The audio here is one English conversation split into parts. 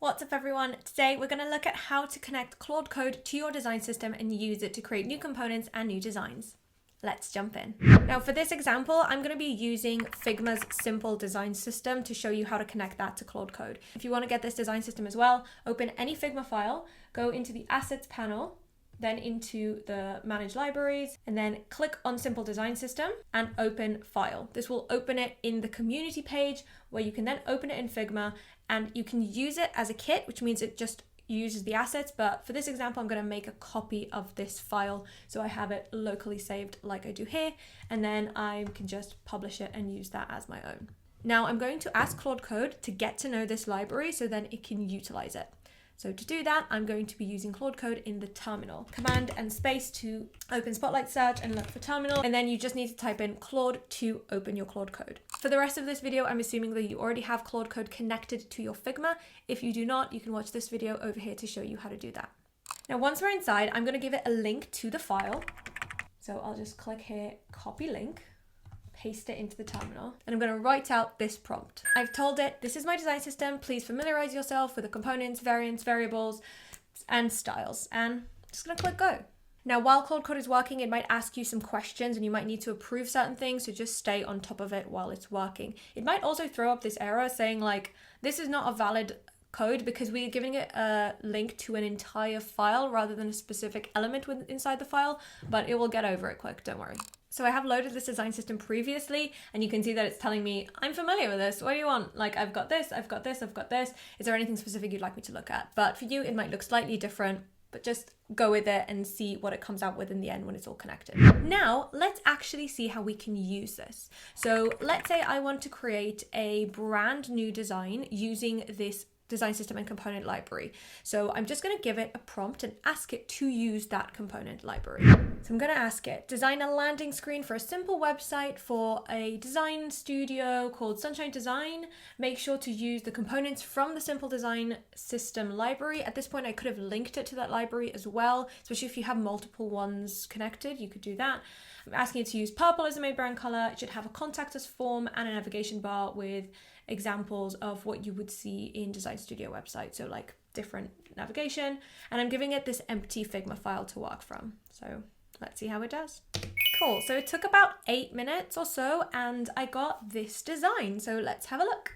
What's up everyone? Today we're going to look at how to connect Claude Code to your design system and use it to create new components and new designs. Let's jump in. Now for this example, I'm going to be using Figma's simple design system to show you how to connect that to Claude Code. If you want to get this design system as well, open any Figma file, go into the Assets panel, then into the Manage Libraries, and then click on Simple Design System and open File. This will open it in the community page where you can then open it in Figma and you can use it as a kit, which means it just uses the assets. But for this example, I'm going to make a copy of this file so I have it locally saved like I do here, and then I can just publish it and use that as my own. Now I'm going to ask Claude Code to get to know this library so then it can utilize it. So to do that, I'm going to be using Claude Code in the terminal. Command and space to open Spotlight Search and look for terminal. And then you just need to type in Claude to open your Claude Code. For the rest of this video, I'm assuming that you already have Claude Code connected to your Figma. If you do not, you can watch this video over here to show you how to do that. Now, once we're inside, I'm going to give it a link to the file. So I'll just click here, copy link. Paste it into the terminal, and I'm going to write out this prompt. I've told it, this is my design system. Please familiarize yourself with the components, variants, variables, and styles. And I'm just going to click go. Now, while Claude Code is working, it might ask you some questions and you might need to approve certain things. So just stay on top of it while it's working. It might also throw up this error saying like, this is not a valid code because we're giving it a link to an entire file rather than a specific element inside the file, but it will get over it quick, don't worry. So I have loaded this design system previously, and you can see that it's telling me, I'm familiar with this. What do you want? Like, I've got this, I've got this, I've got this. Is there anything specific you'd like me to look at? But for you, it might look slightly different, but just go with it and see what it comes out with in the end when it's all connected. Now, let's actually see how we can use this. So let's say I want to create a brand new design using this design system and component library. So I'm just going to give it a prompt and ask it to use that component library. So I'm going to ask it, design a landing screen for a simple website for a design studio called Sunshine Design. Make sure to use the components from the simple design system library. At this point, I could have linked it to that library as well, especially if you have multiple ones connected, you could do that. I'm asking it to use purple as a main brand color. It should have a contact us form and a navigation bar with examples of what you would see in Design Studio websites. So like different navigation, and I'm giving it this empty Figma file to work from. So let's see how it does. Cool, so it took about 8 minutes or so and I got this design. So let's have a look.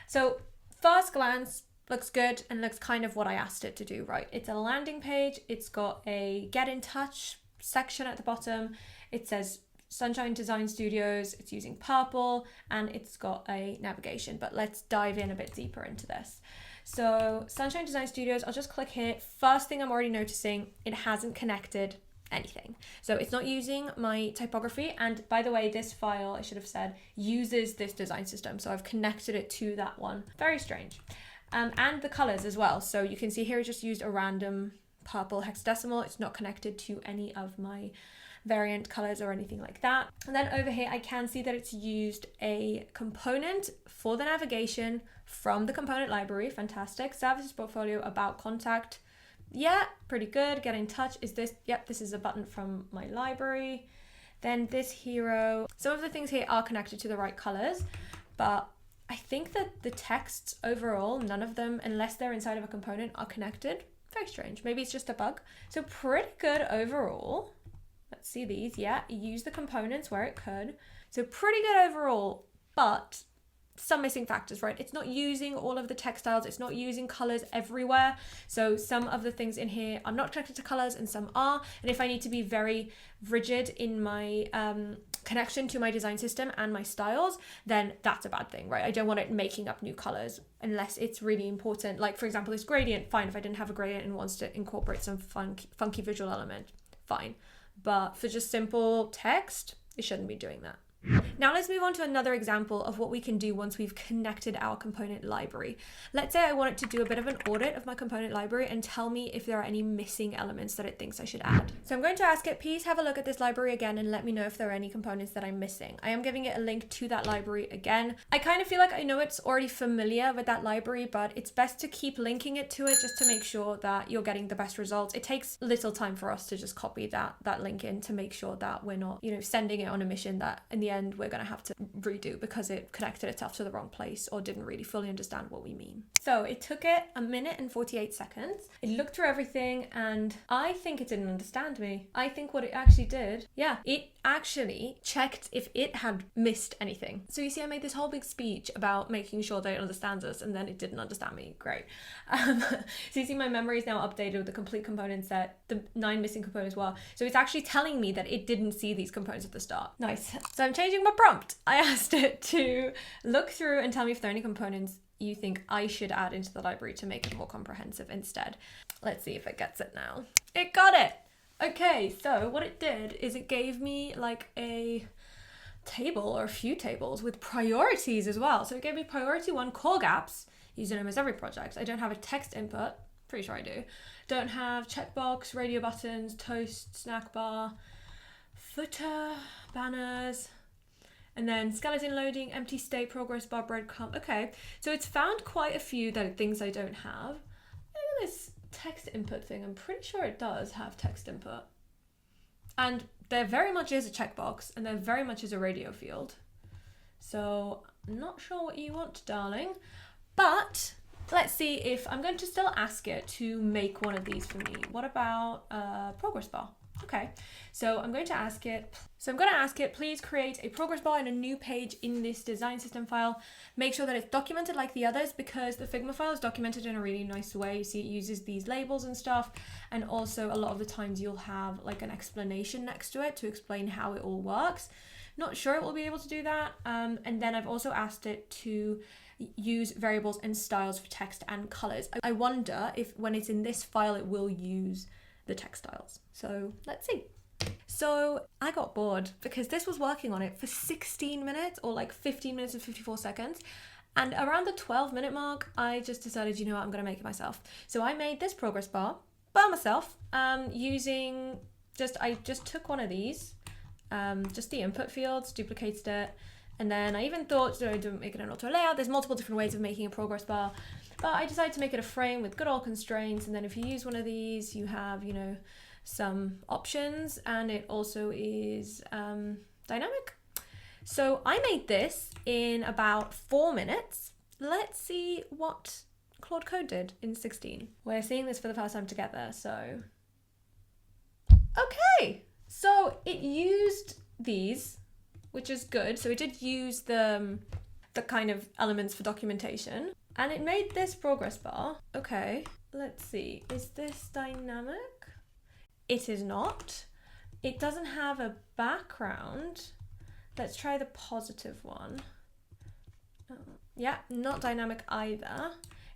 So first glance, looks good and looks kind of what I asked it to do, right? It's a landing page. It's got a get in touch section at the bottom. It says Sunshine Design Studios, it's using purple, and it's got a navigation, but let's dive in a bit deeper into this. So Sunshine Design Studios, I'll just click here. First thing I'm already noticing, it hasn't connected anything. So it's not using my typography. And by the way, this file, I should have said, uses this design system. So I've connected it to that one. Very strange. And the colors as well. So you can see here, it just used a random purple hexadecimal. It's not connected to any of my variant colors or anything like that. And then over here, I can see that it's used a component for the navigation from the component library. Fantastic. Services portfolio, about contact. Yeah, pretty good. Get in touch. Is this? Yep, this is a button from my library. Then this hero. Some of the things here are connected to the right colors, but I think that the texts overall, none of them, unless they're inside of a component, are connected. Very strange. Maybe it's just a bug. So pretty good overall. Let's see these. Yeah, use the components where it could. So pretty good overall, but some missing factors, right? It's not using all of the textiles. It's not using colors everywhere. So some of the things in here are not connected to colors and some are. And if I need to be very rigid in my connection to my design system and my styles, then that's a bad thing, right? I don't want it making up new colors unless it's really important. Like for example, this gradient, fine. If I didn't have a gradient and wants to incorporate some funky visual element, fine. But for just simple text, it shouldn't be doing that. Now let's move on to another example of what we can do once we've connected our component library. Let's say I want it to do a bit of an audit of my component library and tell me if there are any missing elements that it thinks I should add. So I'm going to ask it, please have a look at this library again and let me know if there are any components that I'm missing. I am giving it a link to that library again. I kind of feel like I know it's already familiar with that library, but it's best to keep linking it to it just to make sure that you're getting the best results. It takes little time for us to just copy that link in to make sure that we're not, sending it on a mission that in the end we're gonna have to redo because it connected itself to the wrong place or didn't really fully understand what we mean. So it took it 1 minute and 48 seconds. It looked through everything and I think it didn't understand me. I think what it actually did, yeah, it actually checked if it had missed anything. So you see, I made this whole big speech about making sure that it understands us and then it didn't understand me. Great. So you see my memory is now updated with the complete component set, the 9 missing components were. So it's actually telling me that it didn't see these components at the start. Nice. So I'm changing my prompt. I asked it to look through and tell me if there are any components you think I should add into the library to make it more comprehensive instead. Let's see if it gets it now. It got it. Okay, so what it did is it gave me like a table or a few tables with priorities as well. So it gave me priority 1, core gaps, use in almost every project. I don't have a text input, pretty sure I do. Don't have checkbox, radio buttons, toast, snack bar, footer, banners, and then skeleton loading, empty state, progress bar, breadcrumb. Okay, so it's found quite a few things I don't have. Look at this text input thing. I'm pretty sure it does have text input. And there very much is a checkbox and there very much is a radio field. So I'm not sure what you want, darling, but let's see if I'm going to still ask it to make one of these for me. What about progress bar? Okay, so I'm going to ask it, please create a progress bar in a new page in this design system file. Make sure that it's documented like the others because the Figma file is documented in a really nice way. You see it uses these labels and stuff. And also a lot of the times you'll have like an explanation next to it to explain how it all works. Not sure it will be able to do that. And then I've also asked it to use variables and styles for text and colors. I wonder if when it's in this file, it will use the text styles. So let's see. So I got bored because this was working on it for 16 minutes or like 15 minutes and 54 seconds. And around the 12-minute mark, I just decided, you know what, I'm going to make it myself. So I made this progress bar by myself using I just took one of these, just the input fields, duplicated it. And then I even thought, so I didn't make it an auto layout. There's multiple different ways of making a progress bar, but I decided to make it a frame with good old constraints. And then if you use one of these, you have, you know, some options, and it also is dynamic. So I made this in about 4 minutes. Let's see what Claude Code did in 16. We're seeing this for the first time together, so. Okay, so it used these, which is good. So it did use the kind of elements for documentation, and it made this progress bar. Okay, let's see, is this dynamic? It is not. It doesn't have a background. Let's try the positive one. Yeah, not dynamic either.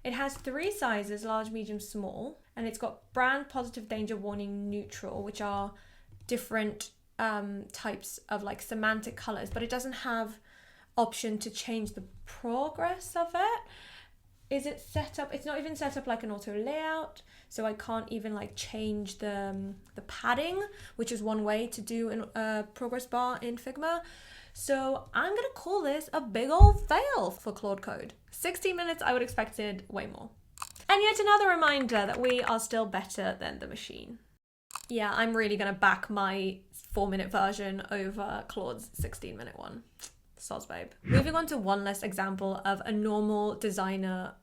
It has 3 sizes, large, medium, small, and it's got brand, positive, danger, warning, neutral, which are different types of like semantic colors, but it doesn't have option to change the progress of it. Is it set up? It's not even set up like an auto layout, so I can't even like change the padding, which is one way to do a progress bar in Figma. So I'm gonna call this a big old fail for Claude Code. 16 minutes, I would expected way more. And yet another reminder that we are still better than the machine. Yeah, I'm really gonna back my 4-minute version over Claude's 16-minute one. Soz babe. Moving on to one less example of a normal designer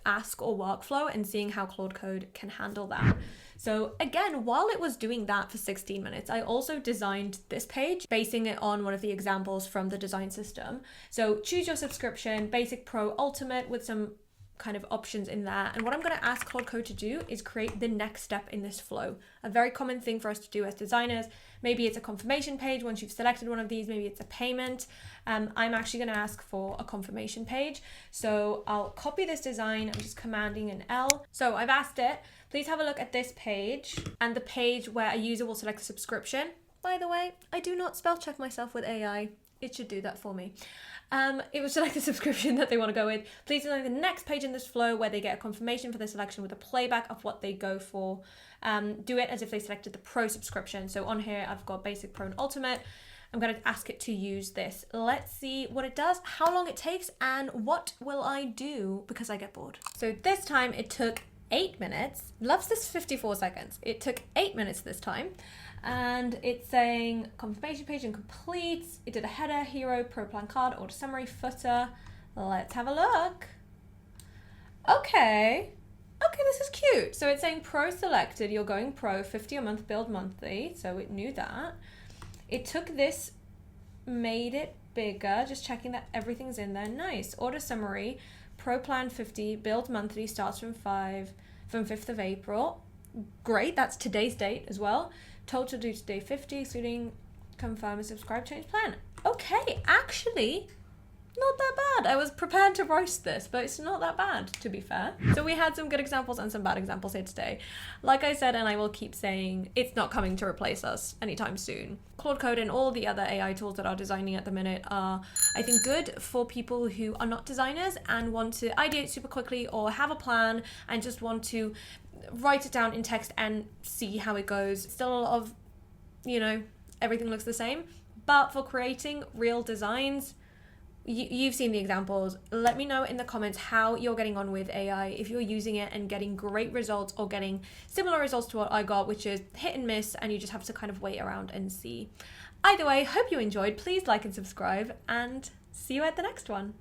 ask or workflow and seeing how Claude Code can handle that. So again, while it was doing that for 16 minutes, I also designed this page, basing it on one of the examples from the design system. So choose your subscription, basic, pro, ultimate, with some kind of options in there. And what I'm going to ask Claude Code to do is create the next step in this flow. A very common thing for us to do as designers. Maybe it's a confirmation page once you've selected one of these, maybe it's a payment. I'm actually going to ask for a confirmation page. So I'll copy this design. I'm just commanding an L. So I've asked it, please have a look at this page and the page where a user will select a subscription. By the way, I do not spell check myself with AI. It should do that for me. It will select the subscription that they want to go with. Please design the next page in this flow where they get a confirmation for the selection with a playback of what they go for. Do it as if they selected the pro subscription. So on here, I've got basic, pro, and ultimate. I'm going to ask it to use this. Let's see what it does, how long it takes, and what will I do because I get bored. So this time it took 8 minutes. Loves this 54 seconds. It took 8 minutes this time. And it's saying confirmation page incomplete. It did a header, hero, pro plan card, order summary, footer. Let's have a look. Okay, this is cute. So it's saying pro selected, you're going pro, 50 a month, build monthly. So it knew that. It took this, made it bigger, just checking that everything's in there. Nice. Order summary, pro plan 50, build monthly, starts from 5th of April. Great, that's today's date as well. Total due to day 50, excluding confirm and subscribe change plan. Okay, actually, not that bad. I was prepared to roast this, but it's not that bad, to be fair. So we had some good examples and some bad examples here today. Like I said, and I will keep saying, it's not coming to replace us anytime soon. Claude Code and all the other AI tools that are designing at the minute are, I think, good for people who are not designers and want to ideate super quickly or have a plan and just want to write it down in text and see how it goes. Still a lot of, everything looks the same. But for creating real designs, you've seen the examples. Let me know in the comments how you're getting on with AI, if you're using it and getting great results or getting similar results to what I got, which is hit and miss, and you just have to kind of wait around and see. Either way, hope you enjoyed. Please like and subscribe, and see you at the next one.